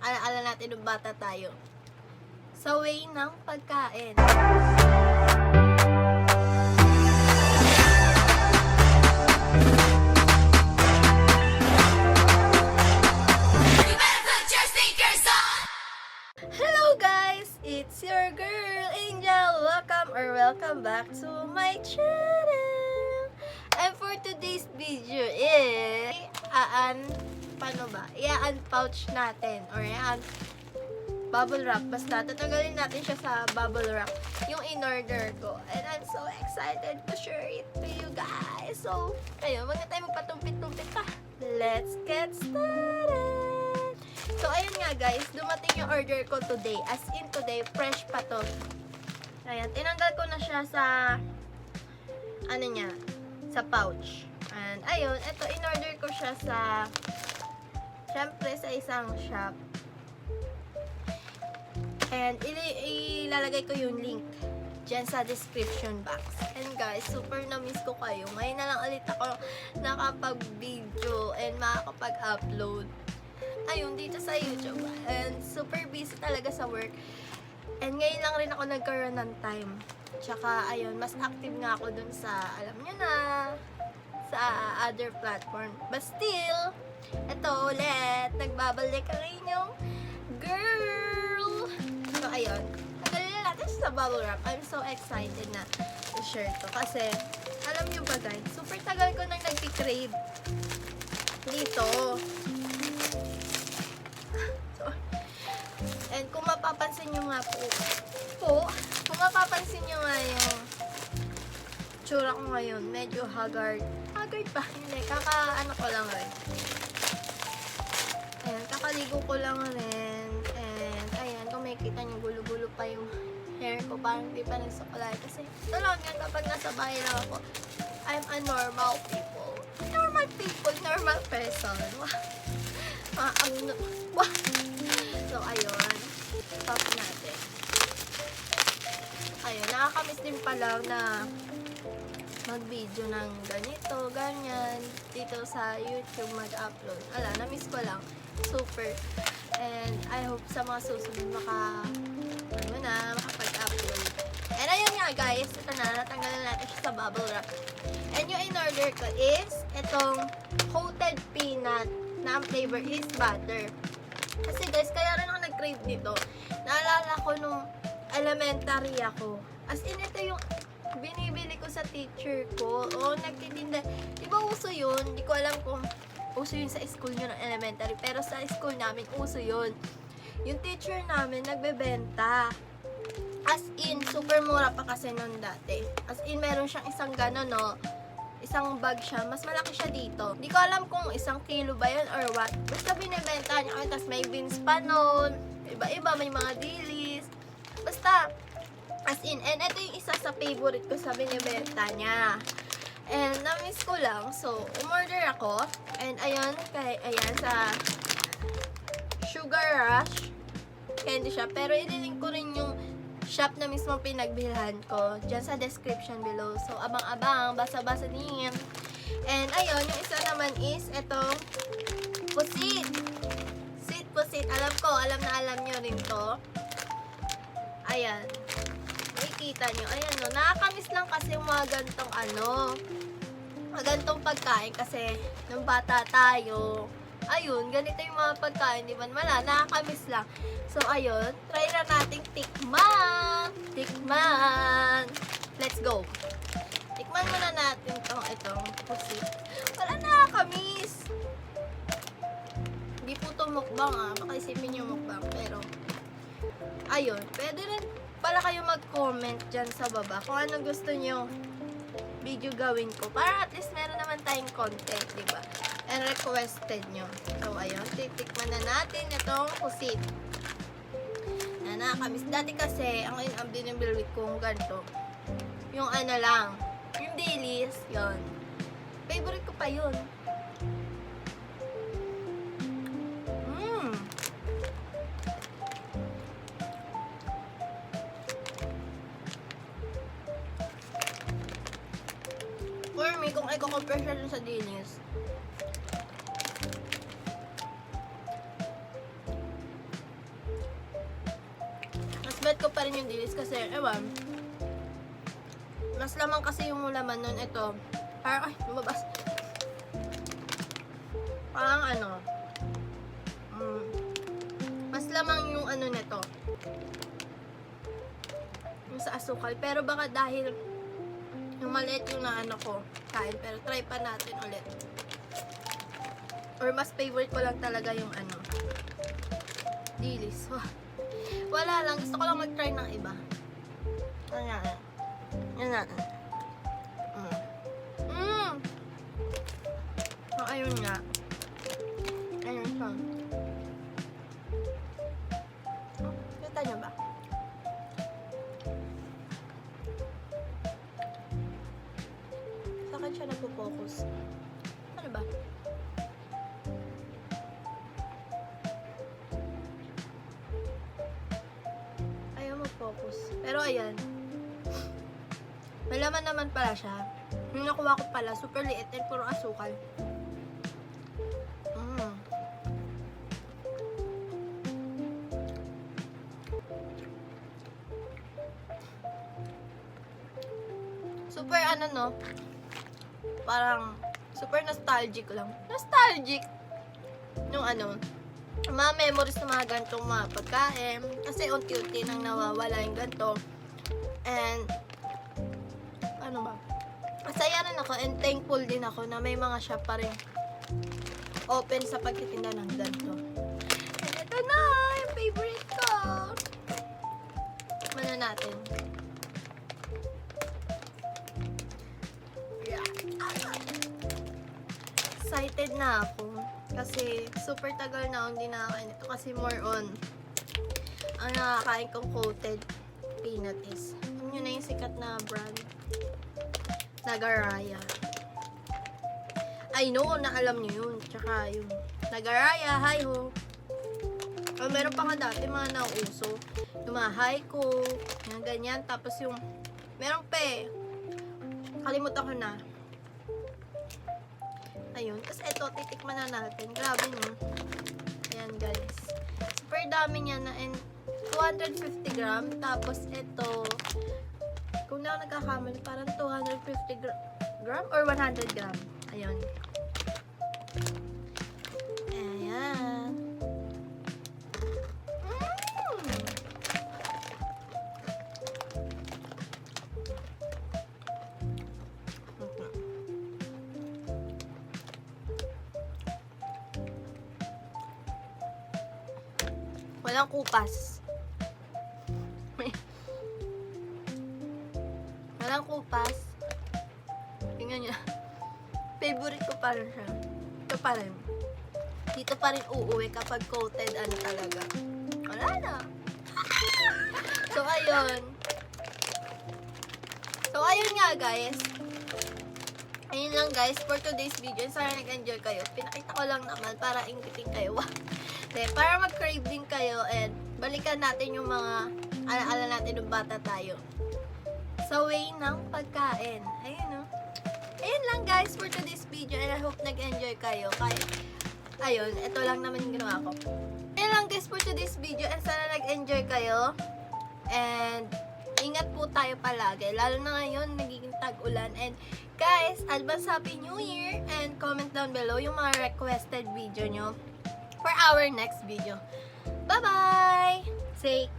Alaala natin nung bata tayo. Sa way ng pagkain. Hello guys! It's your girl, Angel. Welcome back to my channel. And for today's video is i-unpouch natin or bubble wrap. Basta tatanggalin natin siya sa bubble wrap yung in-order ko. And I'm so excited to share it to you guys. So, ayun, wag na tayo magpatumpit-tumpit pa. Let's get started! So, ayun nga guys, dumating yung order ko today. As in today, fresh pa to. Ayan, tinanggal ko na siya sa sa pouch. And ayun, ito, in-order ko siya syempre sa isang shop. And ilalagay ko yung link dyan sa description box. And guys, super na-miss ko kayo. Ngayon na lang ulit ako nakapag-video and makakapag-upload. Ayun, dito sa YouTube. And super busy talaga sa work. And ngayon lang rin ako nagkaroon ng time. Tsaka, ayun, mas active nga ako dun sa, alam nyo na, sa other platform. But still, ito ulit, nagbabalik ang inyong girl. So, ayun, tanggalin na natin sa bubble wrap. I'm so excited na i-share to. Kasi, alam nyo ba guys, super tagal ko nang nagki-crave dito. And kung mapapansin nyo nga kung mapapansin nyo nga yung tsura ko ngayon, medyo haggard pa, hindi, kakaano ko lang rin. Ayan, kakaligo ko lang rin. And, ayan, kung makikita nyo, gulo-gulo pa yung hair ko, parang hindi pa nagsukulay. Kasi, talaga kapag nasa bahay lang ako, I'm a normal people, normal person. So, ayun. Stop natin. Ayun, nakakamiss din pala na mag-video ng ganito, ganyan. Dito sa YouTube mag-upload. Na-miss ko lang. Super. And I hope sa mga susunod makapag-upload. And ayun nga guys, ito na, natanggalan natin siya sa bubble wrap. And yung in-order ko is itong coated peanut na ang flavor is butter. Kasi guys, kaya rin ako nag-crave nito. Naalala ko nung elementary ako. As in, ito yung binibili ko sa teacher ko. O, nagtitinda. Di ba uso yun? Di ko alam kung uso yun sa school nyo ng elementary. Pero sa school namin, uso yun. Yung teacher namin, nagbebenta. As in, super mura pa kasi nun dati. As in, meron siyang isang gano'n, no? Isang bag siya. Mas malaki siya dito. Di ko alam kung 1 kilo ba yun or what. Basta binibenta niya kami. Tapos may beans pa nun. Iba-iba. May mga dilis. Basta, as in. And ito yung isa sa favorite ko sa binibenta niya. And na-miss ko lang. So, umorder ako. And ayan sa Sugar Rush. Candy siya. Pero ililink ko rin yung shop na mismo pinagbilhan ko dyan sa description below. So, abang-abang, basa-basa din. And, ayun, yung isa naman is itong pusit. Sweet pusit. Alam nyo rin to. Ayan. Makikita nyo. Ayan, no. Nakakamiss lang kasi yung mga gantong pagkain kasi nung bata tayo, ayun, ganito yung mga pagkain, di ba? Nakakamiss lang. So, ayun, try na nating tikman. Let's go. Tikman muna natin itong pusit. Wala, nakakamiss. Hindi po ito mukbang, baka isipin yung mukbang. Pero, ayun, pwede rin pala kayo mag-comment dyan sa baba kung anong gusto nyo video gawin ko. Para at least meron naman tayong content, di ba? And requested nyo. So, ayun, titikman na natin itong pusit. Nakakamiss. Dati kasi, ang binibili kong ganito, yung lang, yung dailies, yun. Favorite ko pa yun. For me, kung i-compare siya dun sa dailies, bet ko pa rin yung dilis kasi, ewan, mas lamang kasi yung laman nun. Ito, parang, ay, lumabas. Parang ano, mas lamang yung ano nito. Yung sa asukal. Pero baka dahil yung maliit yung naano ko kain. Pero try pa natin ulit. Or mas favorite ko lang talaga yung ano, dilis. Wala lang. Gusto ko lang mag-try ng iba. Ayan. Yan natin. Oh, ayun nga. Ayun siya. Kita niyo ba? Saan siya nagpo-focus? Ano ba? Ayaw mag-focus. Pero ayan. Malaman naman pala siya. Yung nakuha ko pala, super liit and puro asukal. Super ano no, parang super nostalgic lang. Nostalgic! Yung ano, mga memories ng mga gantong mga pagkain. Kasi unti-unti nang nawawala yung ganto. And, ano ba? Masaya rin ako and thankful din ako na may mga shop pa rin open sa pagtitinda ng ganto. And ito na! Yung favorite ko! Ano natin? Excited na ako kasi super tagal na hindi nakakain ito kasi more on ang nakakain kong coated peanut is yun na yung sikat na brand Nagaraya. I know na alam nyo yun, tsaka yung Nagaraya, hi ho. Meron pa nga dati mga nauso yung mga Haiko, yung ganyan, tapos yung meron pa kalimutan ko na. Ayun. Tapos ito, titikman na natin. Grabe no. Ayan guys. Super dami niya na. And 250 gram. Tapos ito, kung na ako nagkakamali, parang 250 gram or 100 gram. Ayun. Ayan. Walang kupas. Walang kupas. Tingnan niya. Favorite ko pa rin siya. Ito pa rin. Dito pa rin uuwi kapag coated ano talaga. Wala na. So, ayun. So, ayun nga guys. Ayun lang guys for today's video. Sana nag-enjoy kayo. Pinakita ko lang naman para inggitin kayo. Para mag-crave din kayo and balikan natin yung mga alaala natin nung bata tayo sa way ng pagkain. Ayun no. Ayun lang guys for today's video and I hope nag-enjoy kayo. Kaya, ayun, ito lang naman yung ginawa ko. Ayun lang guys for today's video and sana nag-enjoy kayo. And ingat po tayo palagi. Lalo na ngayon, nagiging tag-ulan. And guys, advance Happy New Year and comment down below yung mga requested video nyo for our next video. Bye-bye! Say